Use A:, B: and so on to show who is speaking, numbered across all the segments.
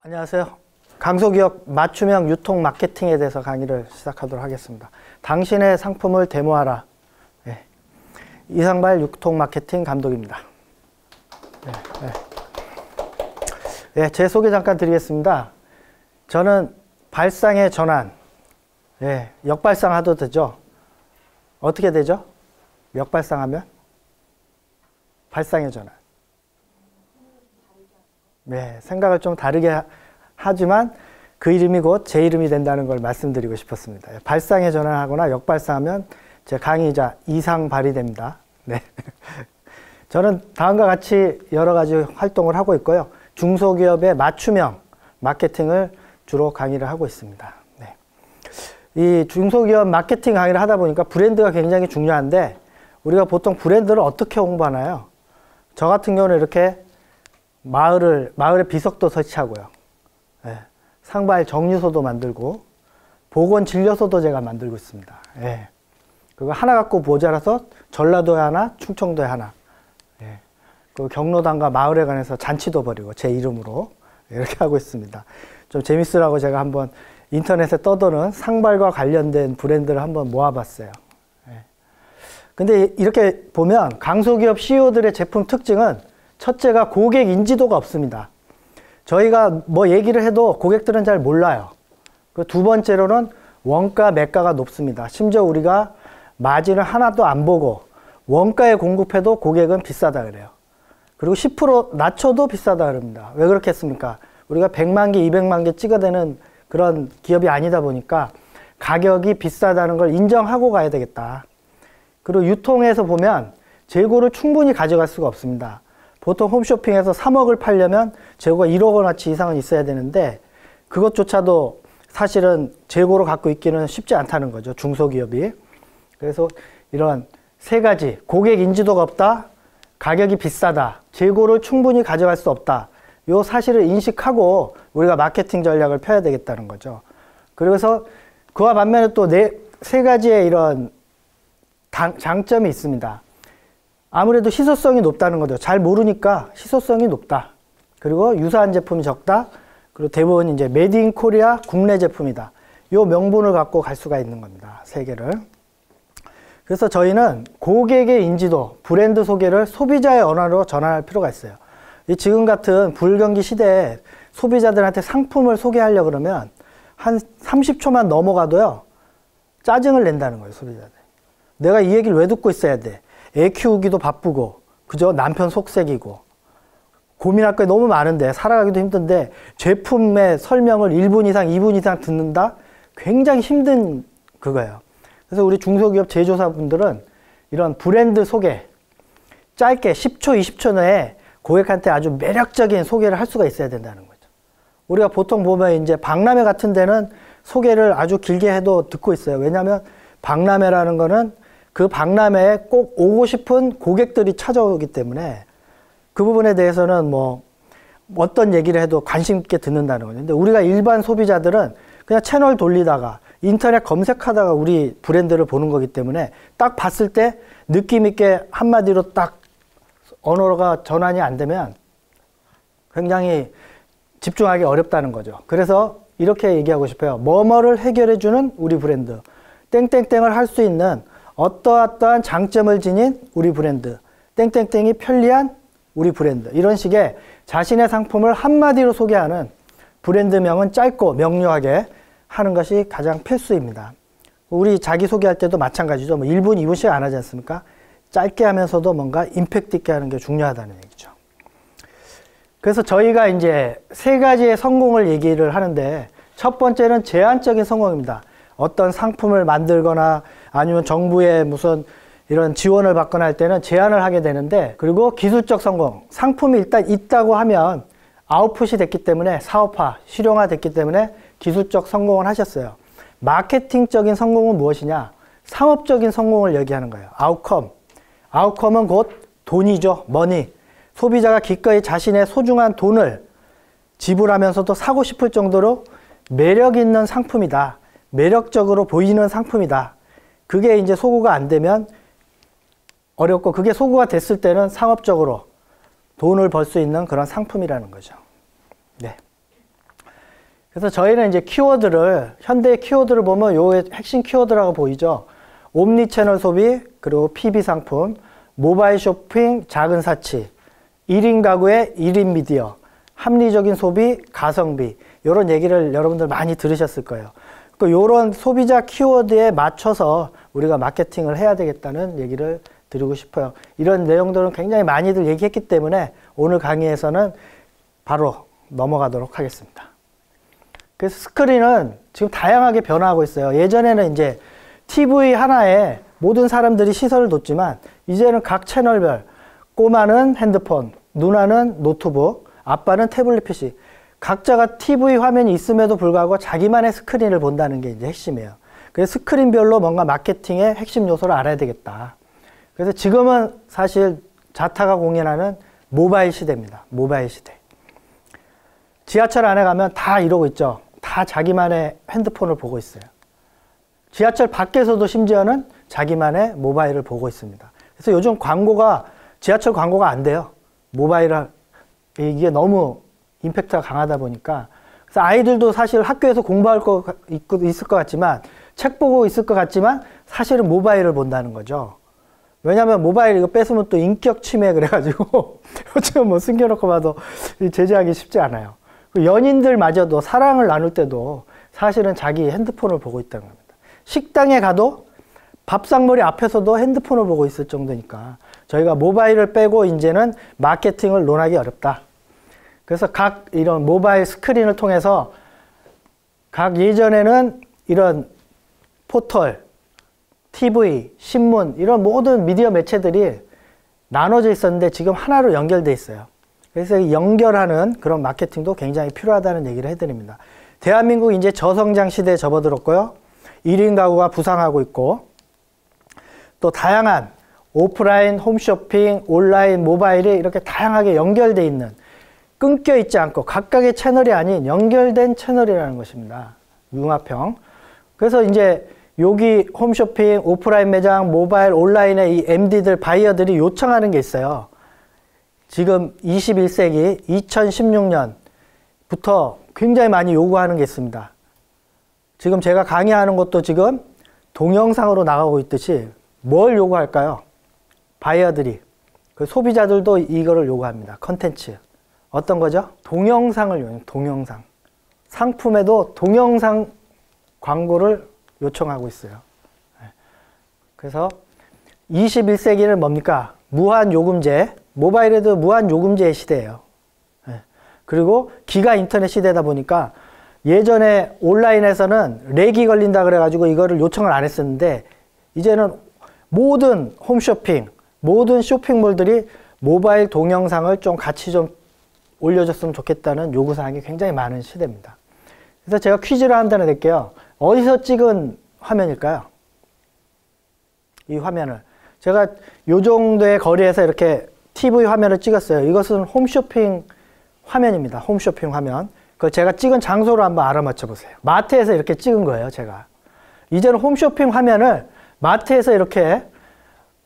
A: 안녕하세요. 강소기업 맞춤형 유통 마케팅에 대해서 강의를 시작하도록 하겠습니다. 당신의 상품을 데모하라. 네. 이상발 유통 마케팅 감독입니다. 네, 제 소개 잠깐 드리겠습니다. 저는 발상의 전환, 역발상 하도 되죠? 어떻게 되죠? 역발상하면? 발상의 전환. 네, 생각을 좀 다르게 하지만 그 이름이 곧 제 이름이 된다는 걸 말씀드리고 싶었습니다. 발상의 전환하거나 역발상하면 제 강의이자 이상발이 됩니다. 네. 저는 다음과 같이 여러 가지 활동을 하고 있고요. 중소기업의 맞춤형 마케팅을 주로 강의를 하고 있습니다. 네. 이 중소기업 마케팅 강의를 하다 보니까 브랜드가 굉장히 중요한데 우리가 보통 브랜드를 어떻게 홍보하나요? 저 같은 경우는 이렇게 마을에 비석도 설치하고요. 상발 정류소도 만들고 보건진료소도 제가 만들고 있습니다. 그거 하나 갖고 모자라서 전라도에 하나, 충청도에 하나. 그 경로당과 마을에 관해서 잔치도 벌이고 제 이름으로 이렇게 하고 있습니다. 좀 재밌으라고 제가 한번 인터넷에 떠도는 상발과 관련된 브랜드를 한번 모아봤어요. 근데 이렇게 보면 강소기업 CEO들의 제품 특징은 첫째가 고객 인지도가 없습니다. 저희가 뭐 얘기를 해도 고객들은 잘 몰라요. 그 두 번째로는 원가, 매가가 높습니다. 심지어 우리가 마진을 하나도 안 보고 원가에 공급해도 고객은 비싸다 그래요. 그리고 10% 낮춰도 비싸다 그럽니다. 왜 그렇겠습니까? 우리가 100만 개, 200만 개 찍어대는 그런 기업이 아니다 보니까 가격이 비싸다는 걸 인정하고 가야 되겠다. 그리고 유통에서 보면 재고를 충분히 가져갈 수가 없습니다. 보통 홈쇼핑에서 3억을 팔려면 재고가 1억 원어치 이상은 있어야 되는데 그것조차도 사실은 재고로 갖고 있기는 쉽지 않다는 거죠. 중소기업이. 그래서 이런 세 가지, 고객 인지도가 없다, 가격이 비싸다, 재고를 충분히 가져갈 수 없다. 이 사실을 인식하고 우리가 마케팅 전략을 펴야 되겠다는 거죠. 그래서 그와 반면에 또 세 가지의 이런 장점이 있습니다. 아무래도 희소성이 높다는 거죠. 잘 모르니까 희소성이 높다. 그리고 유사한 제품이 적다. 그리고 대부분 이제 메이드 인 코리아 국내 제품이다. 요 명분을 갖고 갈 수가 있는 겁니다. 세 개를. 그래서 저희는 고객의 인지도, 브랜드 소개를 소비자의 언어로 전환할 필요가 있어요. 이 지금 같은 불경기 시대에 소비자들한테 상품을 소개하려고 그러면 한 30초만 넘어가도요. 짜증을 낸다는 거예요. 소비자들. 내가 이 얘기를 왜 듣고 있어야 돼? 애 키우기도 바쁘고, 그죠? 남편 속색이고, 고민할 게 너무 많은데, 살아가기도 힘든데, 제품의 설명을 1분 이상, 2분 이상 듣는다? 굉장히 힘든 그거예요. 그래서 우리 중소기업 제조사분들은 이런 브랜드 소개, 짧게 10초, 20초 내에 고객한테 아주 매력적인 소개를 할 수가 있어야 된다는 거죠. 우리가 보통 보면 이제 박람회 같은 데는 소개를 아주 길게 해도 듣고 있어요. 왜냐하면 박람회라는 거는 그 박람회에 꼭 오고 싶은 고객들이 찾아오기 때문에 그 부분에 대해서는 뭐 어떤 얘기를 해도 관심 있게 듣는다는 거죠. 근데 우리가 일반 소비자들은 그냥 채널 돌리다가 인터넷 검색하다가 우리 브랜드를 보는 거기 때문에 딱 봤을 때 느낌 있게 한마디로 딱 언어가 전환이 안 되면 굉장히 집중하기 어렵다는 거죠. 그래서 이렇게 얘기하고 싶어요. 뭐뭐를 해결해주는 우리 브랜드. 땡땡땡을 할 수 있는 어떠한 장점을 지닌 우리 브랜드, 땡땡땡이 편리한 우리 브랜드, 이런 식의 자신의 상품을 한마디로 소개하는 브랜드명은 짧고 명료하게 하는 것이 가장 필수입니다. 우리 자기소개할 때도 마찬가지죠. 뭐 1분, 2분씩 안 하지 않습니까? 짧게 하면서도 뭔가 임팩트 있게 하는 게 중요하다는 얘기죠. 그래서 저희가 이제 세 가지의 성공을 얘기를 하는데 첫 번째는 제한적인 성공입니다. 어떤 상품을 만들거나 아니면 정부의 무슨 이런 지원을 받거나 할 때는 제안을 하게 되는데, 그리고 기술적 성공, 상품이 일단 있다고 하면 아웃풋이 됐기 때문에 사업화, 실용화 됐기 때문에 기술적 성공을 하셨어요. 마케팅적인 성공은 무엇이냐? 상업적인 성공을 얘기하는 거예요. 아웃컴. 아웃컴은 곧 돈이죠. 머니. 소비자가 기꺼이 자신의 소중한 돈을 지불하면서도 사고 싶을 정도로 매력 있는 상품이다. 매력적으로 보이는 상품이다. 그게 이제 소구가 안 되면 어렵고, 그게 소구가 됐을 때는 상업적으로 돈을 벌 수 있는 그런 상품이라는 거죠. 네. 그래서 저희는 이제 키워드를, 현대의 키워드를 보면 요의 핵심 키워드라고 보이죠. 옴니채널 소비, 그리고 PB 상품, 모바일 쇼핑, 작은 사치, 1인 가구의 1인 미디어, 합리적인 소비, 가성비, 이런 얘기를 여러분들 많이 들으셨을 거예요. 이런 소비자 키워드에 맞춰서 우리가 마케팅을 해야 되겠다는 얘기를 드리고 싶어요. 이런 내용들은 굉장히 많이들 얘기했기 때문에 오늘 강의에서는 바로 넘어가도록 하겠습니다. 그래서 스크린은 지금 다양하게 변화하고 있어요. 예전에는 이제 TV 하나에 모든 사람들이 시선을 뒀지만 이제는 각 채널별, 꼬마는 핸드폰, 누나는 노트북, 아빠는 태블릿 PC, 각자가 TV 화면이 있음에도 불구하고 자기만의 스크린을 본다는 게 이제 핵심이에요. 그래서 스크린별로 뭔가 마케팅의 핵심 요소를 알아야 되겠다. 그래서 지금은 사실 자타가 공인하는 모바일 시대입니다. 모바일 시대. 지하철 안에 가면 다 이러고 있죠. 다 자기만의 핸드폰을 보고 있어요. 지하철 밖에서도 심지어는 자기만의 모바일을 보고 있습니다. 그래서 요즘 광고가, 지하철 광고가 안 돼요. 모바일을, 이게 너무 임팩트가 강하다 보니까. 그래서 아이들도 사실 학교에서 공부할 거 있을 것 같지만, 책 보고 있을 것 같지만 사실은 모바일을 본다는 거죠. 왜냐하면 모바일 이거 뺏으면 또 인격 침해 그래가지고 요즘 뭐 숨겨놓고 봐도 제재하기 쉽지 않아요. 연인들마저도 사랑을 나눌 때도 사실은 자기 핸드폰을 보고 있다는 겁니다. 식당에 가도 밥상머리 앞에서도 핸드폰을 보고 있을 정도니까 저희가 모바일을 빼고 이제는 마케팅을 논하기 어렵다. 그래서 각 이런 모바일 스크린을 통해서 각 예전에는 이런 포털, TV, 신문 이런 모든 미디어 매체들이 나눠져 있었는데 지금 하나로 연결돼 있어요. 그래서 연결하는 그런 마케팅도 굉장히 필요하다는 얘기를 해드립니다. 대한민국 이제 저성장 시대에 접어들었고요. 1인 가구가 부상하고 있고 또 다양한 오프라인 홈쇼핑, 온라인, 모바일이 이렇게 다양하게 연결돼 있는, 끊겨 있지 않고 각각의 채널이 아닌 연결된 채널이라는 것입니다. 융합형. 그래서 이제 여기 홈쇼핑, 오프라인 매장, 모바일, 온라인의 이 MD들, 바이어들이 요청하는 게 있어요. 지금 21세기 2016년부터 굉장히 많이 요구하는 게 있습니다. 지금 제가 강의하는 것도 지금 동영상으로 나가고 있듯이 뭘 요구할까요? 바이어들이. 그 소비자들도 이거를 요구합니다. 컨텐츠. 어떤 거죠? 동영상을 요구해요. 동영상. 상품에도 동영상 광고를 요청하고 있어요. 그래서 21세기는 뭡니까? 무한 요금제, 모바일에도 무한 요금제의 시대예요. 그리고 기가 인터넷 시대다 보니까 예전에 온라인에서는 렉이 걸린다 그래가지고 이거를 요청을 안 했었는데 이제는 모든 홈쇼핑, 모든 쇼핑몰들이 모바일 동영상을 좀 같이 좀 올려줬으면 좋겠다는 요구사항이 굉장히 많은 시대입니다. 그래서 제가 퀴즈를 한 단어 낼게요. 어디서 찍은 화면일까요? 이 화면을. 제가 요 정도의 거리에서 이렇게 TV 화면을 찍었어요. 이것은 홈쇼핑 화면입니다. 홈쇼핑 화면. 그 제가 찍은 장소로 한번 알아맞혀 보세요. 마트에서 이렇게 찍은 거예요, 제가. 이제는 홈쇼핑 화면을 마트에서 이렇게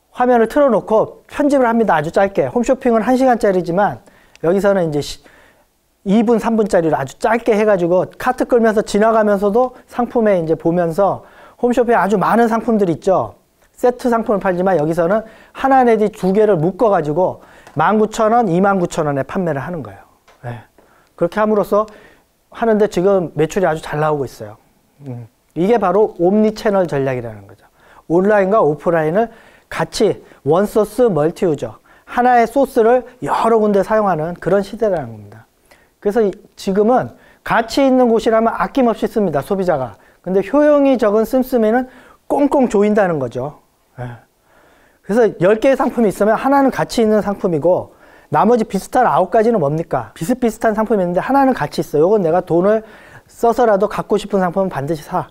A: 화면을 틀어놓고 편집을 합니다. 아주 짧게. 홈쇼핑은 1시간짜리지만 여기서는 이제 2분, 3분짜리를 아주 짧게 해가지고 카트 끌면서 지나가면서도 상품에 이제 보면서 홈쇼핑에 아주 많은 상품들이 있죠. 세트 상품을 팔지만 여기서는 하나 내지 두 개를 묶어가지고 19,000원, 29,000원에 판매를 하는 거예요. 네. 그렇게 함으로써 하는데 지금 매출이 아주 잘 나오고 있어요. 이게 바로 옴니채널 전략이라는 거죠. 온라인과 오프라인을 같이 원소스 멀티유저, 하나의 소스를 여러 군데 사용하는 그런 시대라는 겁니다. 그래서 지금은 가치 있는 곳이라면 아낌없이 씁니다, 소비자가. 근데 효용이 적은 씀씀이는 꽁꽁 조인다는 거죠. 그래서 10개의 상품이 있으면 하나는 가치 있는 상품이고 나머지 비슷한 9가지는 뭡니까? 비슷비슷한 상품이 있는데 하나는 가치 있어. 요건 내가 돈을 써서라도 갖고 싶은 상품은 반드시 사.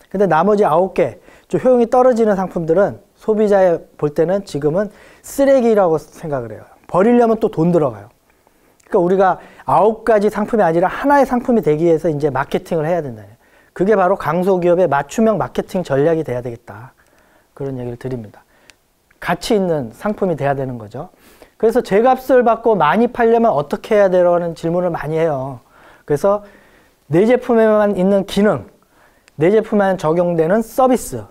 A: 근데 나머지 9개, 좀 효용이 떨어지는 상품들은 소비자에 볼 때는 지금은 쓰레기라고 생각을 해요. 버리려면 또 돈 들어가요. 그러니까 우리가 9가지 상품이 아니라 하나의 상품이 되기 위해서 이제 마케팅을 해야 된다. 그게 바로 강소기업의 맞춤형 마케팅 전략이 돼야 되겠다. 그런 얘기를 드립니다. 가치 있는 상품이 돼야 되는 거죠. 그래서 제값을 받고 많이 팔려면 어떻게 해야 되라는 질문을 많이 해요. 그래서 내 제품에만 있는 기능, 내 제품에만 적용되는 서비스,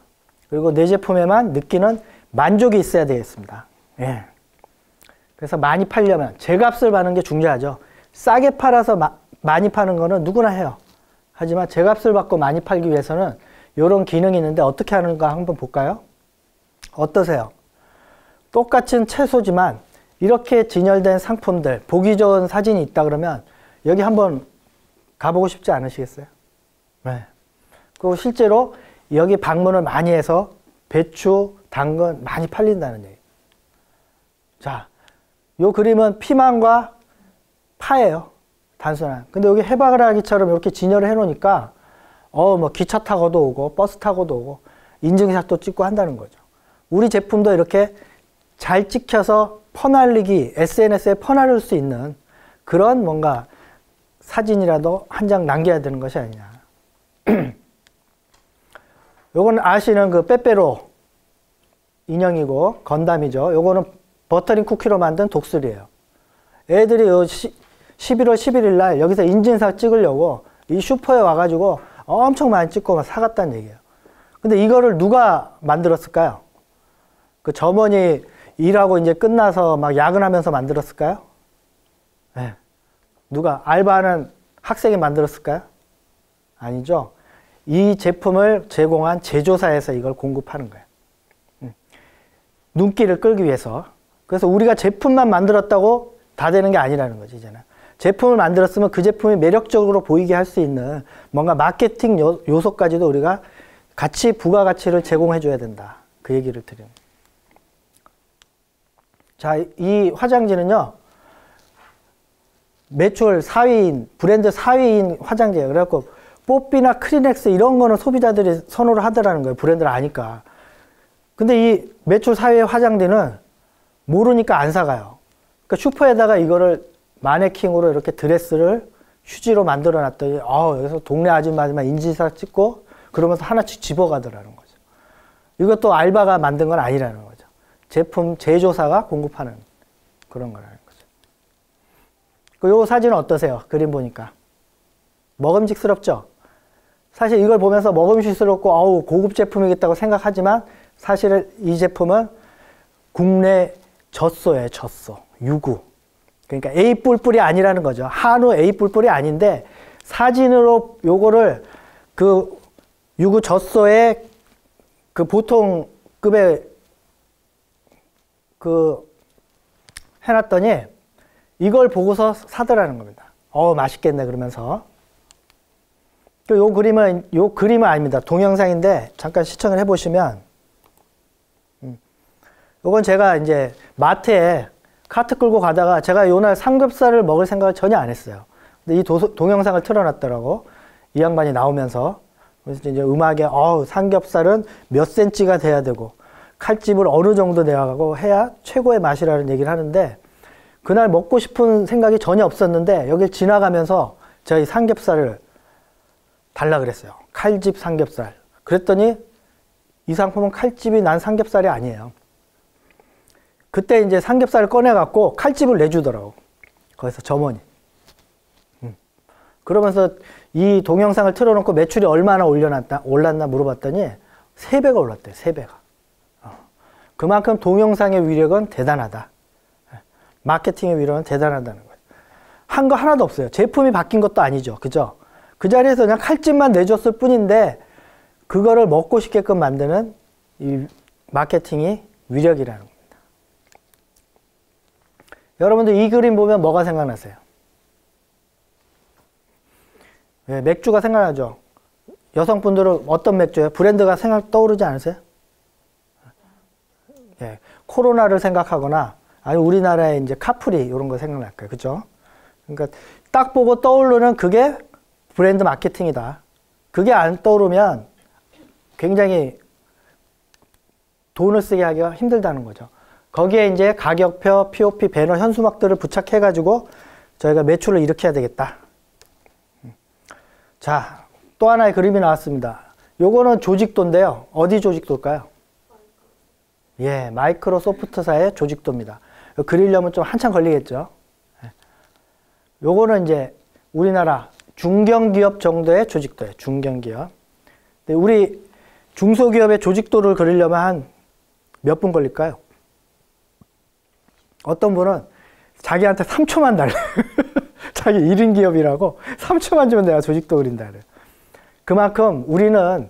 A: 그리고 내 제품에만 느끼는 만족이 있어야 되겠습니다. 예. 그래서 많이 팔려면 제값을 받는 게 중요하죠. 싸게 팔아서 많이 파는 거는 누구나 해요. 하지만 제값을 받고 많이 팔기 위해서는 이런 기능이 있는데 어떻게 하는가 한번 볼까요? 어떠세요? 똑같은 채소지만 이렇게 진열된 상품들, 보기 좋은 사진이 있다 그러면 여기 한번 가보고 싶지 않으시겠어요? 네. 그리고 실제로 여기 방문을 많이 해서 배추, 당근 많이 팔린다는 얘기. 자, 요 그림은 피망과 파예요. 단순한. 근데 여기 해바라기처럼 이렇게 진열을 해놓으니까 뭐 기차 타고도 오고 버스 타고도 오고 인증샷도 찍고 한다는 거죠. 우리 제품도 이렇게 잘 찍혀서 퍼날리기, SNS에 퍼나를 수 있는 그런 뭔가 사진이라도 한 장 남겨야 되는 것이 아니냐. 요건 아시는 그 빼빼로 인형이고 건담이죠. 요거는 버터링 쿠키로 만든 독수리예요. 애들이 요 11월 11일 날 여기서 인증샷 찍으려고 이 슈퍼에 와가지고 엄청 많이 찍고 막 사갔다는 얘기예요. 근데 이거를 누가 만들었을까요? 그 점원이 일하고 이제 끝나서 막 야근하면서 만들었을까요? 네. 누가 알바하는 학생이 만들었을까요? 아니죠. 이 제품을 제공한 제조사에서 이걸 공급하는 거예요. 눈길을 끌기 위해서. 그래서 우리가 제품만 만들었다고 다 되는 게 아니라는 거지, 이제는. 제품을 만들었으면 그 제품이 매력적으로 보이게 할 수 있는 뭔가 마케팅 요소까지도 우리가 같이 부가가치를 제공해 줘야 된다. 그 얘기를 드리는 거예요. 자, 이 화장지는요, 매출 4위인, 브랜드 4위인 화장지예요. 그래갖고, 뽀삐나 크리넥스 이런 거는 소비자들이 선호를 하더라는 거예요. 브랜드를 아니까. 근데 이 매출 4위의 화장지는 모르니까 안 사가요. 그러니까 슈퍼에다가 이거를 마네킹으로 이렇게 드레스를 휴지로 만들어 놨더니, 여기서 동네 아줌마들만 인증샷 찍고, 그러면서 하나씩 집어가더라는 거죠. 이것도 알바가 만든 건 아니라는 거죠. 제품 제조사가 공급하는 그런 거라는 거죠. 요 사진은 어떠세요? 그림 보니까. 먹음직스럽죠? 사실 이걸 보면서 먹음직스럽고 고급 제품이겠다고 생각하지만 사실은 이 제품은 국내 젖소예요. 젖소. 유구. 그러니까 A 뿔뿔이 아니라는 거죠. 한우 A 뿔뿔이 아닌데 사진으로 요거를 그 유구 젖소의 그 보통 급의 그 해놨더니 이걸 보고서 사더라는 겁니다. 맛있겠네 그러면서. 요 그림은 아닙니다. 동영상인데 잠깐 시청을 해보시면, 요건 제가 이제 마트에 카트 끌고 가다가 제가 요날 삼겹살을 먹을 생각을 전혀 안 했어요. 근데 이 동영상을 틀어놨더라고. 이 양반이 나오면서. 그래서 이제 음악에, 삼겹살은 몇 센치가 돼야 되고, 칼집을 어느 정도 내어가고 해야 최고의 맛이라는 얘기를 하는데, 그날 먹고 싶은 생각이 전혀 없었는데, 여길 지나가면서 제가 이 삼겹살을 달라 그랬어요. 칼집 삼겹살. 그랬더니 이 상품은 칼집이 난 삼겹살이 아니에요. 그때 이제 삼겹살을 꺼내갖고 칼집을 내주더라고. 거기서 점원이. 그러면서 이 동영상을 틀어놓고 매출이 얼마나 올랐나 물어봤더니 3배가 올랐대요. 3배가. 그만큼 동영상의 위력은 대단하다. 마케팅의 위력은 대단하다는 거예요. 한 거 하나도 없어요. 제품이 바뀐 것도 아니죠. 그죠? 그 자리에서 그냥 칼집만 내줬을 뿐인데 그거를 먹고 싶게끔 만드는 이 마케팅이 위력이라는 겁니다. 여러분들 이 그림 보면 뭐가 생각나세요? 네, 맥주가 생각나죠? 여성분들은 어떤 맥주예요? 브랜드가 떠오르지 않으세요? 네, 코로나를 생각하거나 아니면 우리나라의 이제 카프리 이런 거 생각날 거예요. 그죠? 그러니까 딱 보고 떠오르는 그게 브랜드 마케팅이다. 그게 안 떠오르면 굉장히 돈을 쓰게 하기가 힘들다는 거죠. 거기에 이제 가격표, POP, 배너, 현수막들을 부착해가지고 저희가 매출을 일으켜야 되겠다. 자, 또 하나의 그림이 나왔습니다. 요거는 조직도인데요. 어디 조직도일까요? 예, 마이크로소프트사의 조직도입니다. 그리려면 좀 한참 걸리겠죠. 요거는 이제 우리나라 중견기업 정도의 조직도예요. 중견기업. 근데 우리 중소기업의 조직도를 그리려면 한 몇 분 걸릴까요? 어떤 분은 자기한테 3초만 달래. 자기 1인 기업이라고 3초만 주면 내가 조직도 그린다 그래요. 그만큼 우리는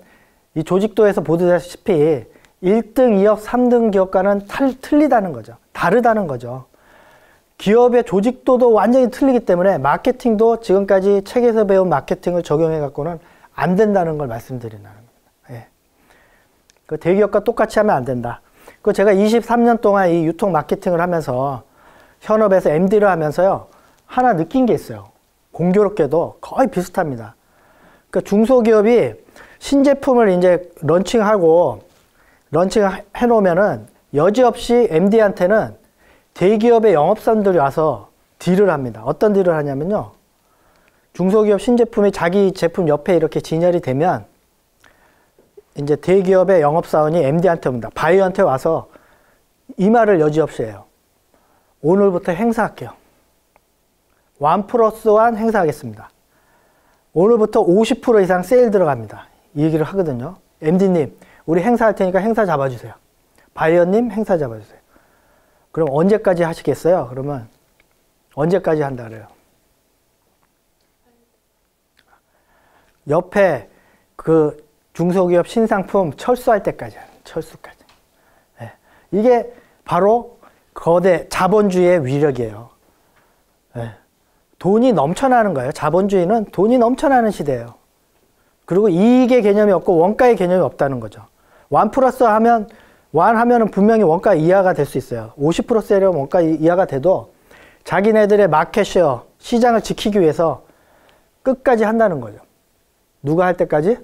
A: 이 조직도에서 보다시피 1등, 2업, 3등 기업과는 틀리다는 거죠. 다르다는 거죠. 기업의 조직도도 완전히 틀리기 때문에 마케팅도 지금까지 책에서 배운 마케팅을 적용해 갖고는 안 된다는 걸 말씀드린다는 겁니다. 예. 그 대기업과 똑같이 하면 안 된다. 그 제가 23년 동안 이 유통 마케팅을 하면서 현업에서 MD를 하면서요. 하나 느낀 게 있어요. 공교롭게도 거의 비슷합니다. 그러니까 중소기업이 신제품을 이제 런칭해 놓으면은 여지없이 MD한테는 대기업의 영업사원들이 와서 딜을 합니다. 어떤 딜을 하냐면요. 중소기업 신제품이 자기 제품 옆에 이렇게 진열이 되면 이제 대기업의 영업사원이 MD한테 옵니다. 바이어한테 와서 이 말을 여지없이 해요. 오늘부터 행사할게요. 1+1 행사하겠습니다. 오늘부터 50% 이상 세일 들어갑니다. 이 얘기를 하거든요. MD님, 우리 행사할 테니까 행사 잡아주세요. 바이어님, 행사 잡아주세요. 그럼 언제까지 하시겠어요? 그러면 언제까지 한다 그래요? 옆에 그 중소기업 신상품 철수할 때까지 하는, 철수까지. 네. 이게 바로 거대 자본주의의 위력이에요. 네. 돈이 넘쳐나는 거예요. 자본주의는 돈이 넘쳐나는 시대예요. 그리고 이익의 개념이 없고 원가의 개념이 없다는 거죠. 1+1 하면은 분명히 원가 이하가 될 수 있어요. 50% 세일이면 원가 이하가 돼도 자기네들의 마켓쉐어, 시장을 지키기 위해서 끝까지 한다는 거죠. 누가 할 때까지?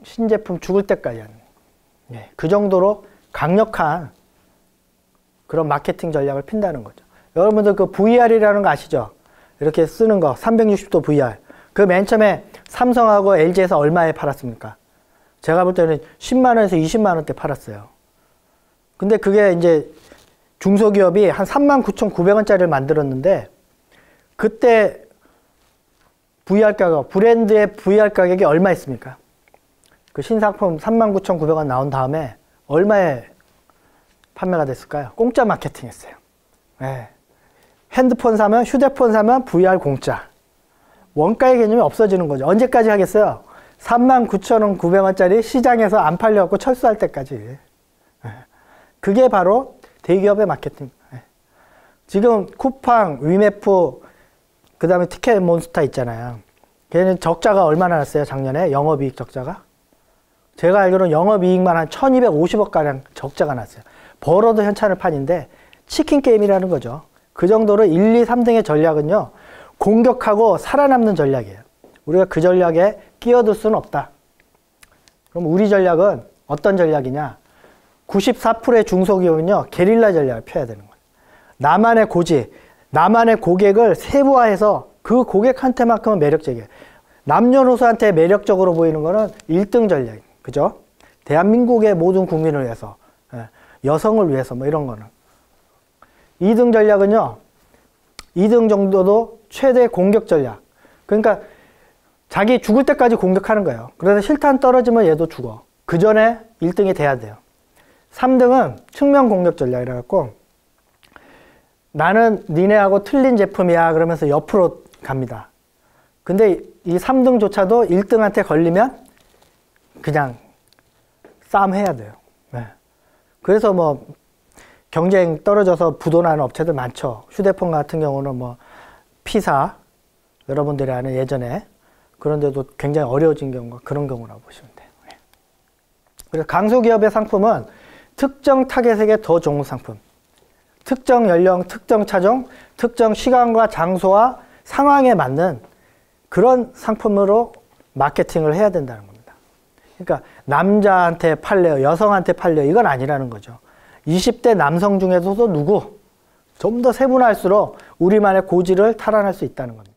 A: 신제품 죽을 때까지 하는. 예, 그 정도로 강력한 그런 마케팅 전략을 핀다는 거죠. 여러분들 그 VR이라는 거 아시죠? 이렇게 쓰는 거 360도 VR. 그 맨 처음에 삼성하고 LG에서 얼마에 팔았습니까? 제가 볼 때는 10만 원에서 20만 원대 팔았어요. 근데 그게 이제 중소기업이 한 39,900원짜리를 만들었는데 그때 VR 가격, 브랜드의 VR 가격이 얼마였습니까? 그 신상품 39,900원 나온 다음에 얼마에 판매가 됐을까요? 공짜 마케팅 했어요. 네. 핸드폰 사면, 휴대폰 사면 VR 공짜. 원가의 개념이 없어지는 거죠. 언제까지 하겠어요? 39,900원짜리 시장에서 안 팔려갖고 철수할 때까지. 그게 바로 대기업의 마케팅. 지금 쿠팡, 위메프, 그 다음에 티켓몬스터 있잖아요. 걔는 적자가 얼마나 났어요? 작년에 영업이익 적자가? 제가 알기로는 영업이익만 한 1250억가량 적자가 났어요. 벌어도 현찰을 판인데 치킨 게임이라는 거죠. 그 정도로 1, 2, 3등의 전략은요. 공격하고 살아남는 전략이에요. 우리가 그 전략에 끼어들 수는 없다. 그럼 우리 전략은 어떤 전략이냐? 94%의 중소기업은요. 게릴라 전략을 펴야 되는 거예요. 나만의 고지, 나만의 고객을 세부화해서 그 고객한테만큼은 매력적이에요. 남녀노소한테 매력적으로 보이는 거는 1등 전략이에요. 그죠? 대한민국의 모든 국민을 위해서, 여성을 위해서 뭐 이런 거는. 2등 전략은요. 2등 정도도 최대 공격 전략. 그러니까 자기 죽을 때까지 공격하는 거예요. 그래서 실탄 떨어지면 얘도 죽어. 그 전에 1등이 돼야 돼요. 3등은 측면 공격 전략이라 갖고 나는 니네하고 틀린 제품이야 그러면서 옆으로 갑니다. 근데 이 3등조차도 1등한테 걸리면 그냥 싸움해야 돼요. 네. 그래서 뭐 경쟁 떨어져서 부도나는 업체들 많죠. 휴대폰 같은 경우는 뭐 P사 여러분들이 아는 예전에 그런데도 굉장히 어려워진 경우가 그런 경우라고 보시면 돼요. 네. 그래서 강소기업의 상품은 특정 타겟에게 더 좋은 상품, 특정 연령, 특정 차종, 특정 시간과 장소와 상황에 맞는 그런 상품으로 마케팅을 해야 된다는 겁니다. 그러니까 남자한테 팔래요, 여성한테 팔래요 이건 아니라는 거죠. 20대 남성 중에서도 누구 좀 더 세분화할수록 우리만의 고지를 탈환할 수 있다는 겁니다.